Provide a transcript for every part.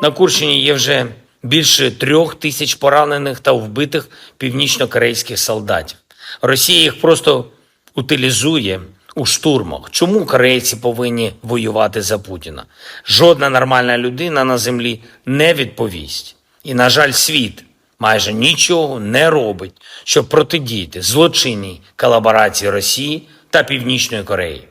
На Курщині є вже більше 3000 поранених та вбитих північно-корейських солдатів. Росія їх просто утилізує у штурмах. Чому корейці повинні воювати за Путіна? Жодна нормальна людина на землі не відповість. І, на жаль, світ майже нічого не робить, щоб протидіяти злочинній колаборації Росії та Північної Кореї.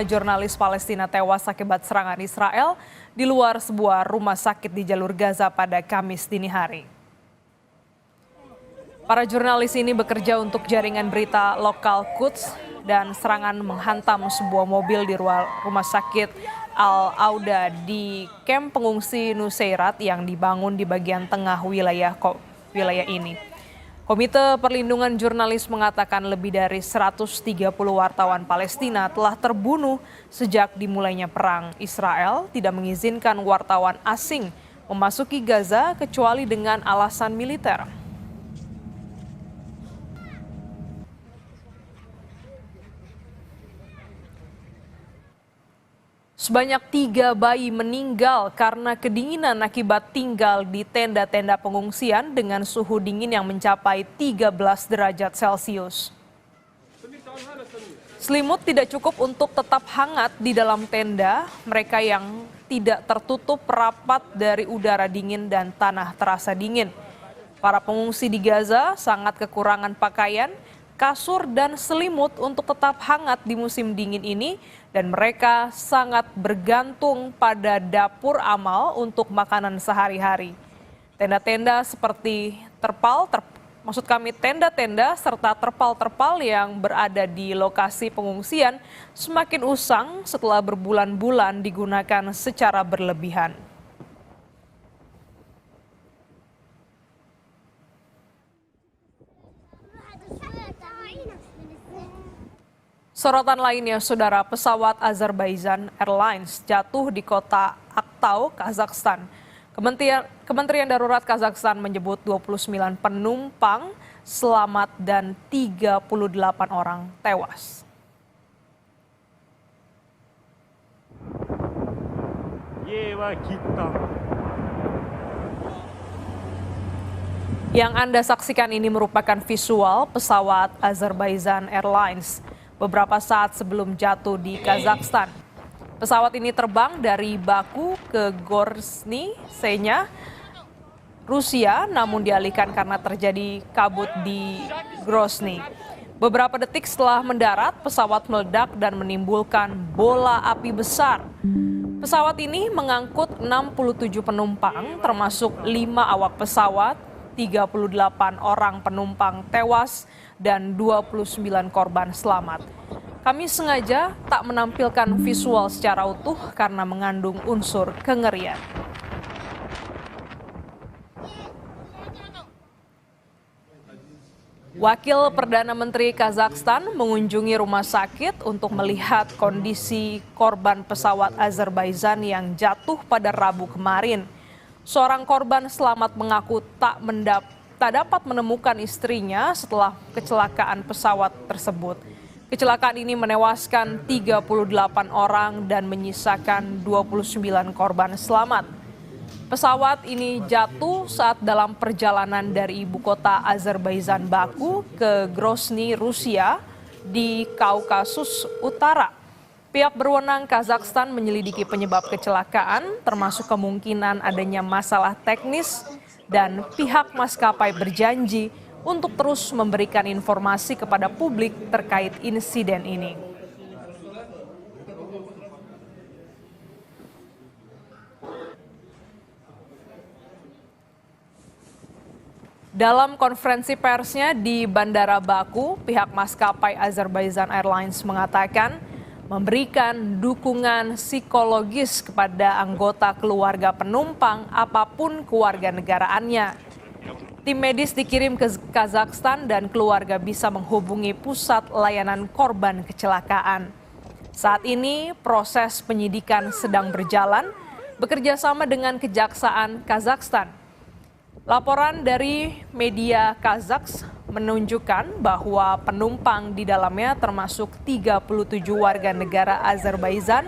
Jurnalis Palestina tewas akibat serangan Israel di luar sebuah rumah sakit di jalur Gaza pada Kamis dini hari. Para jurnalis ini bekerja untuk jaringan berita lokal Quds dan serangan menghantam sebuah mobil di rumah sakit Al-Auda di kamp pengungsi Nuseirat yang dibangun di bagian tengah wilayah ini. Komite Perlindungan Jurnalis mengatakan lebih dari 130 wartawan Palestina telah terbunuh sejak dimulainya perang. Israel tidak mengizinkan wartawan asing memasuki Gaza kecuali dengan alasan militer. Sebanyak 3 bayi meninggal karena kedinginan akibat tinggal di tenda-tenda pengungsian dengan suhu dingin yang mencapai 13 derajat Celcius. Selimut tidak cukup untuk tetap hangat di dalam tenda, mereka yang tidak tertutup rapat dari udara dingin dan tanah terasa dingin. Para pengungsi di Gaza sangat kekurangan pakaian, kasur dan selimut untuk tetap hangat di musim dingin ini, dan mereka sangat bergantung pada dapur amal untuk makanan sehari-hari. Tenda-tenda seperti tenda-tenda serta terpal-terpal yang berada di lokasi pengungsian semakin usang setelah berbulan-bulan digunakan secara berlebihan. Sorotan lainnya, saudara, pesawat Azerbaijan Airlines jatuh di kota Aktau, Kazakhstan. Kementerian Darurat Kazakhstan menyebut 29 penumpang selamat dan 38 orang tewas. Yang Anda saksikan ini merupakan visual pesawat Azerbaijan Airlines beberapa saat sebelum jatuh di Kazakhstan. Pesawat ini terbang dari Baku ke Grozny, Rusia, namun dialihkan karena terjadi kabut di Grozny. Beberapa detik setelah mendarat, pesawat meledak dan menimbulkan bola api besar. Pesawat ini mengangkut 67 penumpang, termasuk 5 awak pesawat, 38 orang penumpang tewas, dan 29 korban selamat. Kami sengaja tak menampilkan visual secara utuh karena mengandung unsur kengerian. Wakil Perdana Menteri Kazakhstan mengunjungi rumah sakit untuk melihat kondisi korban pesawat Azerbaijan yang jatuh pada Rabu kemarin. Seorang korban selamat mengaku tak dapat menemukan istrinya setelah kecelakaan pesawat tersebut. Kecelakaan ini menewaskan 38 orang dan menyisakan 29 korban selamat. Pesawat ini jatuh saat dalam perjalanan dari ibu kota Azerbaijan Baku ke Grozny, Rusia di Kaukasus Utara. Pihak berwenang Kazakhstan menyelidiki penyebab kecelakaan, termasuk kemungkinan adanya masalah teknis, dan pihak maskapai berjanji untuk terus memberikan informasi kepada publik terkait insiden ini. Dalam konferensi persnya di Bandara Baku, pihak maskapai Azerbaijan Airlines mengatakan memberikan dukungan psikologis kepada anggota keluarga penumpang apapun kewarganegaraannya. Tim medis dikirim ke Kazakhstan dan keluarga bisa menghubungi pusat layanan korban kecelakaan. Saat ini proses penyidikan sedang berjalan bekerja sama dengan Kejaksaan Kazakhstan. Laporan dari media Kazaks menunjukkan bahwa penumpang di dalamnya termasuk 37 warga negara Azerbaijan,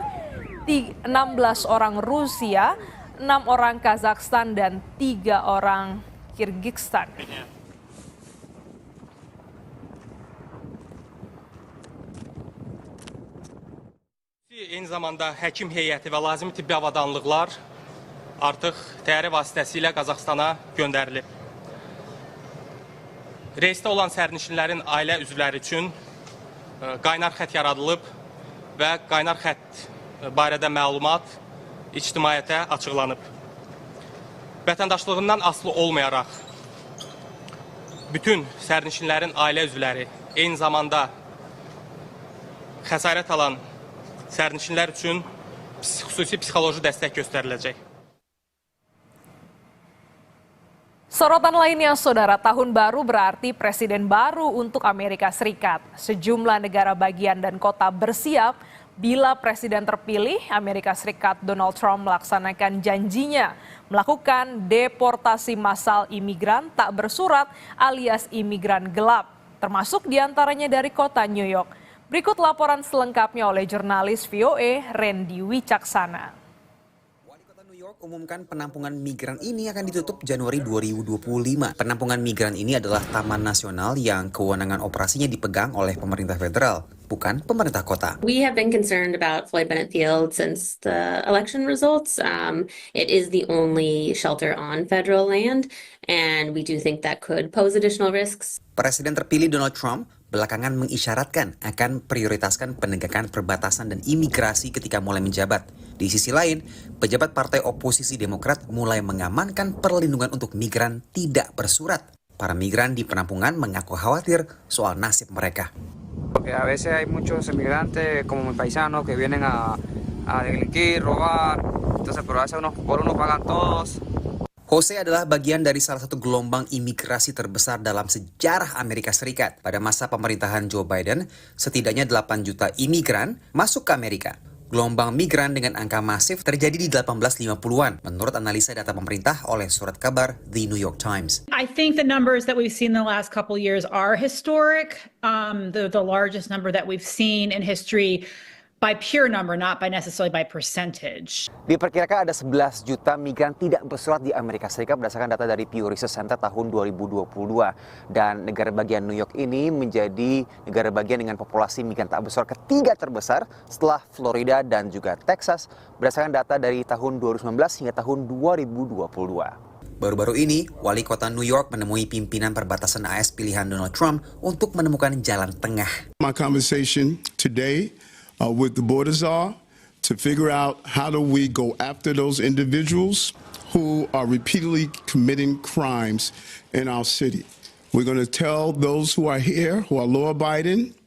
16 orang Rusia, 6 orang Kazakhstan, dan 3 orang Kyrgyzstan. Eyni zamanda həkim heyəti və lazımi tibbi avadanlıqlar artıq təyyarə vasitəsilə Qazaxstana göndərilib. Reysdə olan sərnişinlərin ailə üzvləri üçün qaynar xətt yaradılıb və qaynar xətt barədə məlumat ictimaiyyətə açıqlanıb. Vətəndaşlığından asılı olmayaraq bütün sərnişinlərin ailə üzvləri, eyni zamanda xəsarət alan sərnişinlər üçün xüsusi psixoloji dəstək göstəriləcək. Sorotan lainnya, saudara, tahun baru berarti presiden baru untuk Amerika Serikat. Sejumlah negara bagian dan kota bersiap bila presiden terpilih, Amerika Serikat Donald Trump melaksanakan janjinya melakukan deportasi massal imigran tak bersurat alias imigran gelap, termasuk diantaranya dari kota New York. Berikut laporan selengkapnya oleh jurnalis VOA Randy Wicaksana. Wali Kota New York umumkan penampungan migran ini akan ditutup Januari 2025. Penampungan migran ini adalah taman nasional yang kewenangan operasinya dipegang oleh pemerintah federal, bukan pemerintah kota. We have been concerned about Floyd Bennett Field since the election results. It is the only shelter on federal land, and we do think that could pose additional risks. Presiden terpilih Donald Trump belakangan mengisyaratkan akan prioritaskan penegakan perbatasan dan imigrasi ketika mulai menjabat. Di sisi lain, pejabat partai oposisi Demokrat mulai mengamankan perlindungan untuk migran tidak bersurat. Para migran di penampungan mengaku khawatir soal nasib mereka. Porque a veces hay muchos inmigrantes como mis paisanos que vienen a delinquir, robar, entonces pero a veces por uno pagan todos. Jose adalah bagian dari salah satu gelombang imigrasi terbesar dalam sejarah Amerika Serikat. Pada masa pemerintahan Joe Biden, setidaknya 8 juta imigran masuk ke Amerika. Gelombang migran dengan angka masif terjadi di 1850-an, menurut analisa data pemerintah oleh surat kabar The New York Times. I think the numbers that we've seen in the last couple of years are historic. The largest number that we've seen in history by pure number, not by necessarily by percentage. Diperkirakan ada 11 juta migran tidak bersurat di Amerika Serikat berdasarkan data dari Pew Research Center tahun 2022. Dan negara bagian New York ini menjadi negara bagian dengan populasi migran tak bersurat ketiga terbesar setelah Florida dan juga Texas berdasarkan data dari tahun 2019 hingga tahun 2022. Baru-baru ini, wali kota New York menemui pimpinan perbatasan AS pilihan Donald Trump untuk menemukan jalan tengah. My conversation today with the border czar to figure out how do we go after those individuals who are repeatedly committing crimes in our city. We're going to tell those who are here, who are law-abiding,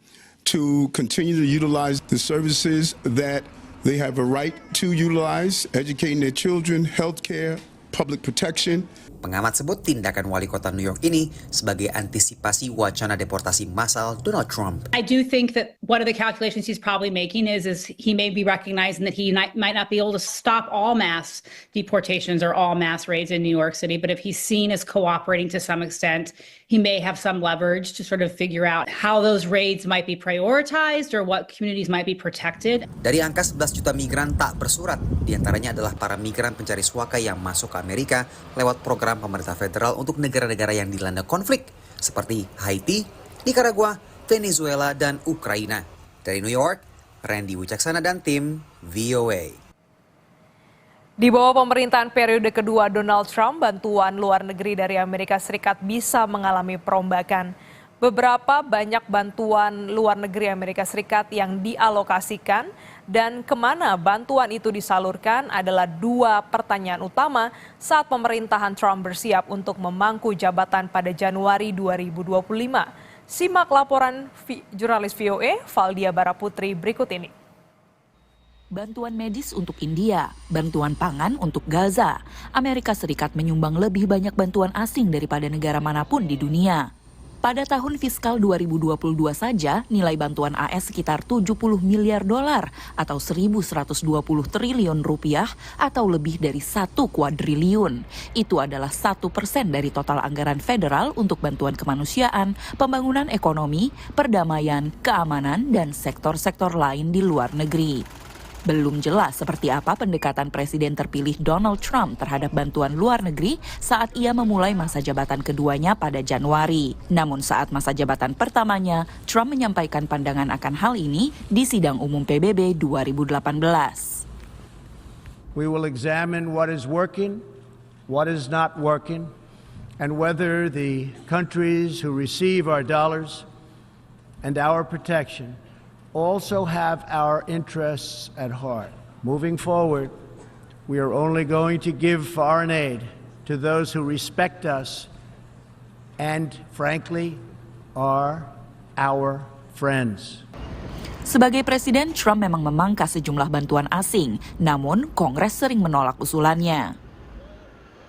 to continue to utilize the services that they have a right to utilize, educating their children, healthcare, public protection. Pengamat sebut tindakan wali kota New York ini sebagai antisipasi wacana deportasi massal Donald Trump. I do think that one of the calculations he's probably making is he may be recognizing that he might not be able to stop all mass deportations or all mass raids in New York City, but if he's seen as cooperating to some extent, he may have some leverage to sort of figure out how those raids might be prioritized or what communities might be protected. Dari angka 11 juta migran tak bersurat, diantaranya adalah para migran pencari suaka yang masuk ke Amerika lewat program pemerintah federal untuk negara-negara yang dilanda konflik seperti Haiti, Nicaragua, Venezuela, dan Ukraina. Dari New York, Randy Wicaksana dan tim VOA. Di bawah pemerintahan periode kedua Donald Trump, bantuan luar negeri dari Amerika Serikat bisa mengalami perombakan. Beberapa banyak bantuan luar negeri Amerika Serikat yang dialokasikan dan kemana bantuan itu disalurkan adalah dua pertanyaan utama saat pemerintahan Trump bersiap untuk memangku jabatan pada Januari 2025. Simak laporan jurnalis VOA Valdia Baraputri berikut ini. bantuan medis untuk India, bantuan pangan untuk Gaza. Amerika Serikat menyumbang lebih banyak bantuan asing daripada negara manapun di dunia. Pada tahun fiskal 2022 saja, nilai bantuan AS sekitar 70 miliar dolar atau 1.120 triliun rupiah atau lebih dari 1 kuadriliun. Itu adalah 1% dari total anggaran federal untuk bantuan kemanusiaan, pembangunan ekonomi, perdamaian, keamanan, dan sektor-sektor lain di luar negeri. Belum jelas seperti apa pendekatan Presiden terpilih Donald Trump terhadap bantuan luar negeri saat ia memulai masa jabatan keduanya pada Januari. Namun saat masa jabatan pertamanya, Trump menyampaikan pandangan akan hal ini di sidang umum PBB 2018. We will examine what is working, what is not working, and whether the countries who receive our dollars and our protection also have our interests at heart. Moving forward, we are only going to give foreign aid to those who respect us and, frankly, are our friends. Sebagai presiden, Trump memang memangkas sejumlah bantuan asing, namun Kongres sering menolak usulannya.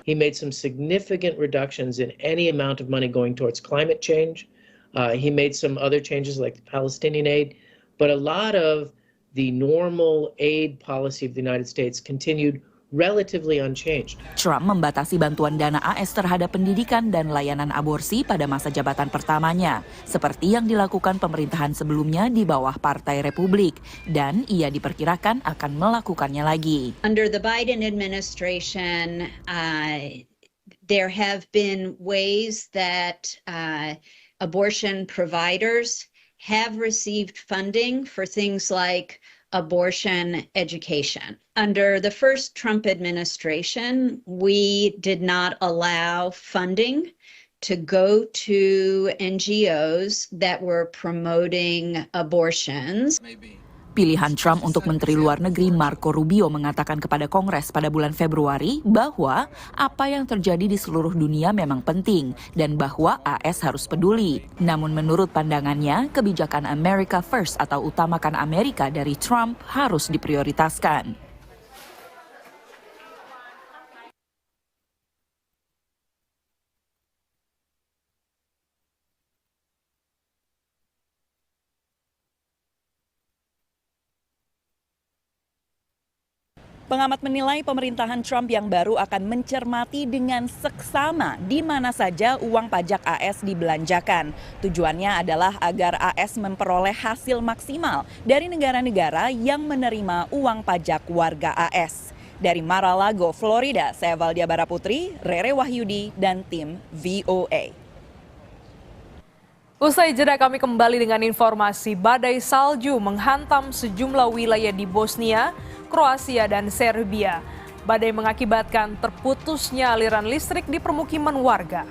He made some significant reductions in any amount of money going towards climate change. He made some other changes like the Palestinian aid. But a lot of the normal aid policy of the United States continued relatively unchanged. Trump membatasi bantuan dana AS terhadap pendidikan dan layanan aborsi pada masa jabatan pertamanya, seperti yang dilakukan pemerintahan sebelumnya di bawah Partai Republik, dan ia diperkirakan akan melakukannya lagi. Under the Biden administration, there have been ways that abortion providers have received funding for things like abortion education. Under the first Trump administration, we did not allow funding to go to NGOs that were promoting abortions. Pilihan Trump untuk Menteri Luar Negeri Marco Rubio mengatakan kepada Kongres pada bulan Februari bahwa apa yang terjadi di seluruh dunia memang penting dan bahwa AS harus peduli. Namun menurut pandangannya, kebijakan America First atau utamakan Amerika dari Trump harus diprioritaskan. Pengamat menilai pemerintahan Trump yang baru akan mencermati dengan seksama di mana saja uang pajak AS dibelanjakan. Tujuannya adalah agar AS memperoleh hasil maksimal dari negara-negara yang menerima uang pajak warga AS. Dari Mar-a-Lago, Florida, saya Valdia Baraputri, Rere Wahyudi, dan tim VOA. Usai jeda kami kembali dengan informasi badai salju menghantam sejumlah wilayah di Bosnia, Kroasia, dan Serbia. Badai mengakibatkan terputusnya aliran listrik di permukiman warga.